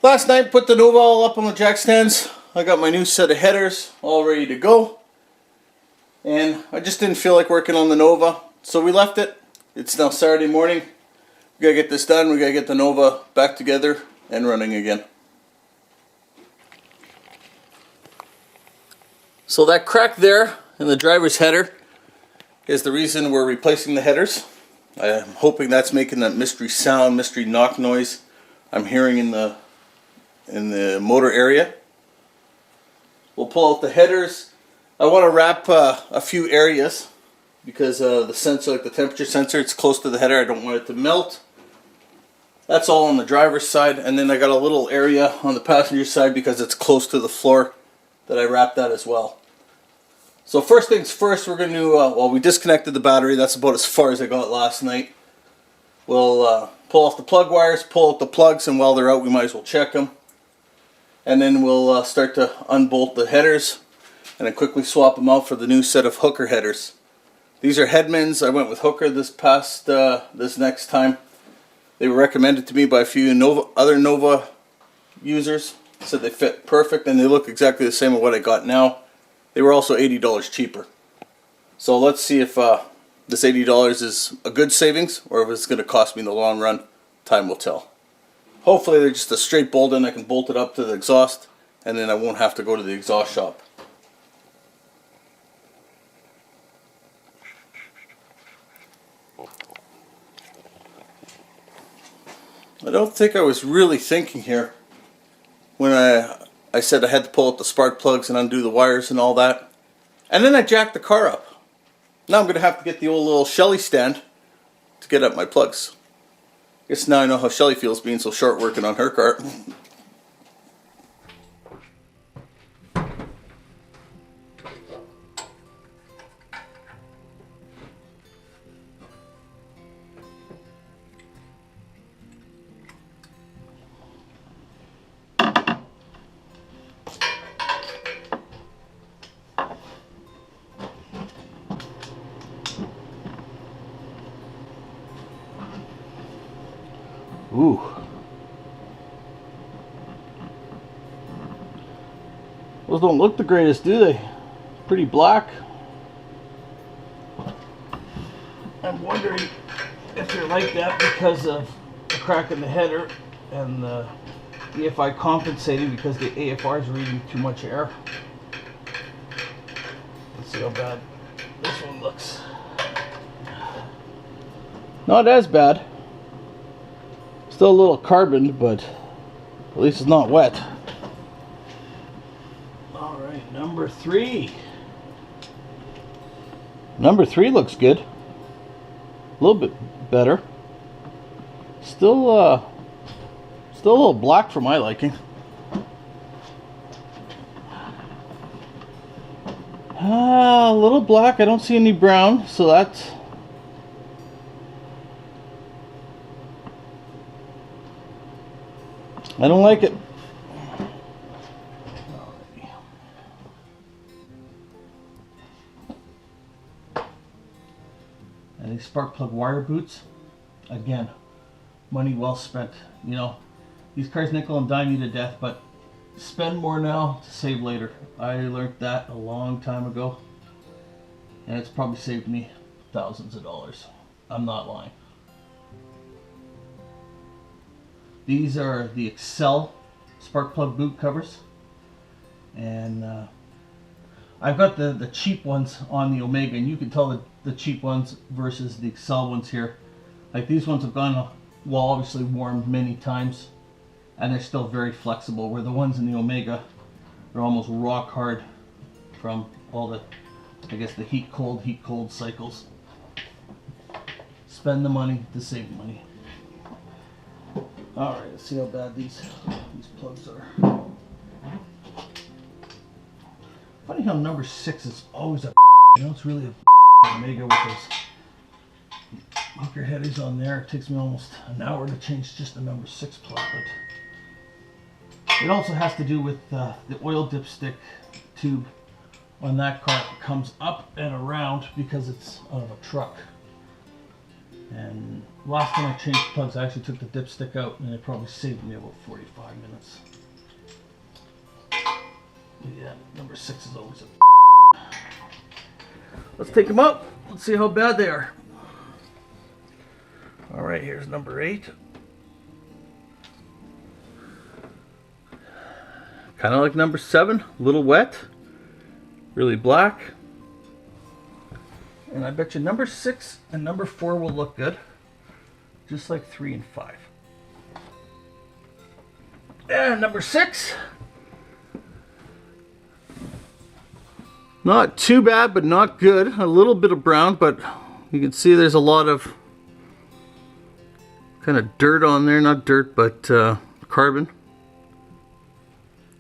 Last night, put the Nova all up on the jack stands. I got my new set of headers all ready to go. And I just didn't feel like working on the Nova, so we left it. It's now Saturday morning. We gotta get this done. We gotta get the Nova back together and running again. So that crack there in the driver's header is the reason we're replacing the headers. I'm hoping that's making that mystery sound, mystery knock noise I'm hearing in the motor area. We'll pull out the headers. I want to wrap a few areas because the sensor, like the temperature sensor, it's close to the header. I don't want it to melt. That's all on the driver's side, and then I got a little area on the passenger side because it's close to the floor that I wrapped that as well. So first things first, we're going to, well, we disconnected the battery. That's about as far as I got last night. We'll pull off the plug wires, pull out the plugs, and while they're out we might as well check them. And then we'll start to unbolt the headers and then quickly swap them out for the new set of hooker headers. These are Headmans. I went with hooker this next time. They were recommended to me by a few other Nova users. Said they fit perfect and they look exactly the same as what I got now. They were also $80 cheaper. So let's see if this $80 is a good savings or if it's going to cost me in the long run. Time will tell. Hopefully they're just a straight bolt and I can bolt it up to the exhaust and then I won't have to go to the exhaust shop. I don't think I was really thinking here when I said I had to pull out the spark plugs and undo the wires and all that. And then I jacked the car up. Now I'm going to have to get the old little Shelly stand to get up my plugs. Guess now I know how Shelly feels being so short working on her car. Ooh. Those don't look the greatest, do they? Pretty black. I'm wondering if they're like that because of the crack in the header and the EFI compensating because the AFR is reading too much air. Let's see how bad this one looks. Not as bad. Still a little carboned, but at least it's not wet. Alright, number 3. Number 3 looks good. A little bit better. Still a little black for my liking. A little black. I don't see any brown, so that's... I don't like it. And these spark plug wire boots, again, money well spent. You know, these cars nickel and dime you to death, but spend more now to save later. I learned that a long time ago, and it's probably saved me thousands of dollars. I'm not lying. These are the Excel spark plug boot covers, and I've got the cheap ones on the Omega, and you can tell the cheap ones versus the Excel ones here. Like these ones have gone, well, obviously warmed many times, and they're still very flexible, where the ones in the Omega are almost rock hard from all the, I guess, the heat cold cycles. Spend the money to save money. Alright, let's see how bad these plugs are. Funny how number 6 is always a it's really a Omega with those anchor headers on there. It takes me almost an hour to change just the number 6 plug, but it also has to do with the oil dipstick tube on that car. It comes up and around because it's out of a truck. And last time I changed plugs, I actually took the dipstick out, and it probably saved me about 45 minutes. But yeah, number 6 is always a Let's take them out. Let's see how bad they are. All right, here's number 8. Kind of like number 7, a little wet, really black. And I bet you number 6 and number 4 will look good, just like 3 and 5. And number 6, not too bad, but not good. A little bit of brown, but you can see there's a lot of kind of dirt on there. Not dirt, but carbon.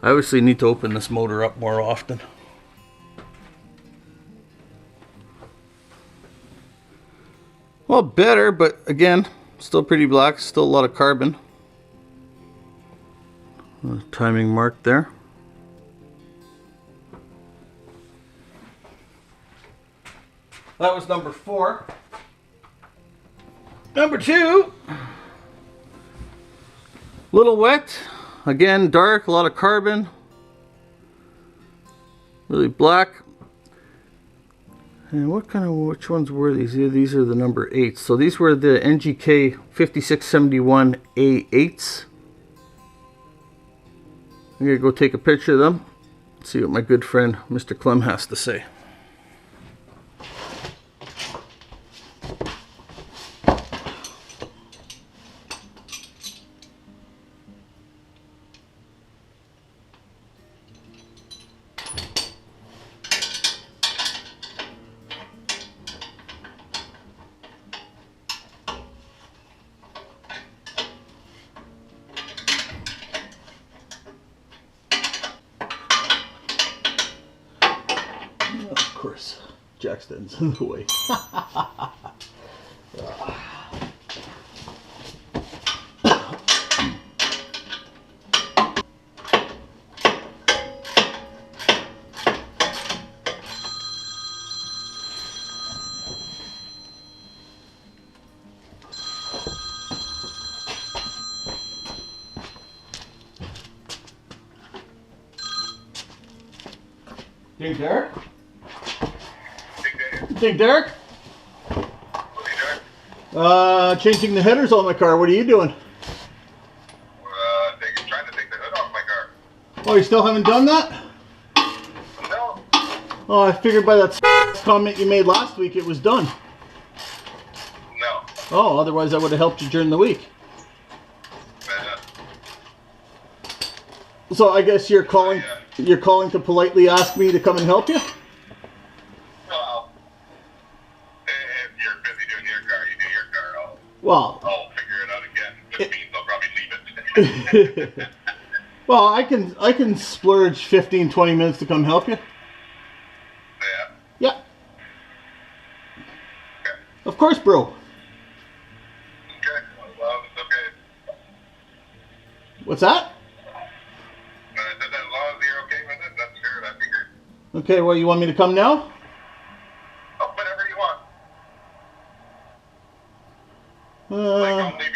I obviously need to open this motor up more often. Well, better, but again, still pretty black, still a lot of carbon. Timing mark there. That was number 4. Number 2, little wet. Again, dark, a lot of carbon. Really black. And which ones were these? These are the number 8s. So these were the NGK 5671 A8s. I'm going to go take a picture of them. See what my good friend Mr. Clem has to say. Of course, jack stands in the way. Hey, Derek? Hey, Derek? Changing the headers on my car. What are you doing? Trying to take the hood off my car. Oh, you still haven't done that? No. Oh, I figured by that comment you made last week it was done. No. Oh, otherwise I would have helped you during the week. So I guess you're calling. You're calling to politely ask me to come and help you? Well, if you're busy doing your car, you do your car. I'll figure it out again. Which means I'll probably leave it. Well, I can splurge 15-20 minutes to come help you. Yeah. Yeah. Okay. Of course, bro. Okay. Well, it's okay. What's that? As long as you're okay with it, that's sure. I figured. Okay. Well, you want me to come now? Oh, whatever you want. Don't leave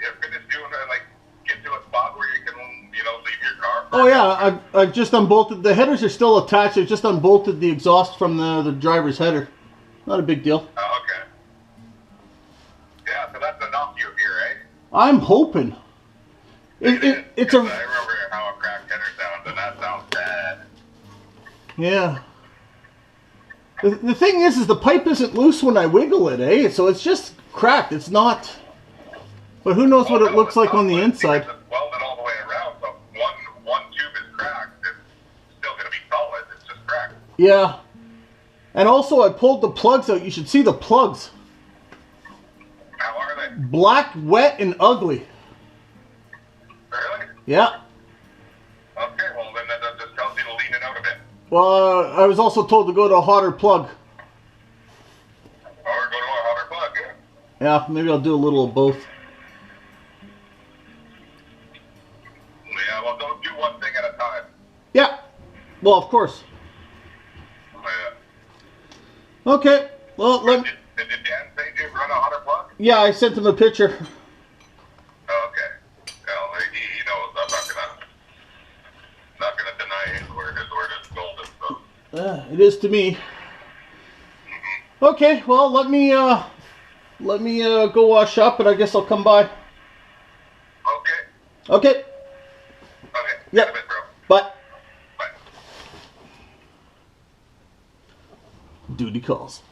you're finished doing it, get to a spot where you can, leave your car. Oh yeah, I've just unbolted. The headers are still attached. I've just unbolted the exhaust from the driver's header. Not a big deal. Oh, okay. Yeah, so that's enough you here, eh? I'm hoping. It's I remember how a cracked header sounds, and that sounds bad. Yeah. The thing is the pipe isn't loose when I wiggle it, eh? So it's just cracked. It's not. But who knows what it looks like on the inside? It's welded all the way around, so one tube is cracked. It's still going to be solid. It's just cracked. Yeah. And also, I pulled the plugs out. You should see the plugs. How are they? Black, wet, and ugly. Really? Yeah. Okay, well then that just tells you to lean it out a bit. Well, I was also told to go to a hotter plug. Or go to a hotter plug, yeah. Yeah, maybe I'll do a little of both. Yeah, well, don't do one thing at a time. Yeah. Well, of course. Yeah. Okay. Well, Did Dan say to run a hotter plug? yeah, I sent him a picture. Okay. Well, he knows. I'm not gonna deny his word. His word is golden. So. It is to me. Okay. Well, let me go wash up, and I guess I'll come by. Okay. Okay. Okay. Yep. In a bit, bro. Bye. Bye. Duty calls.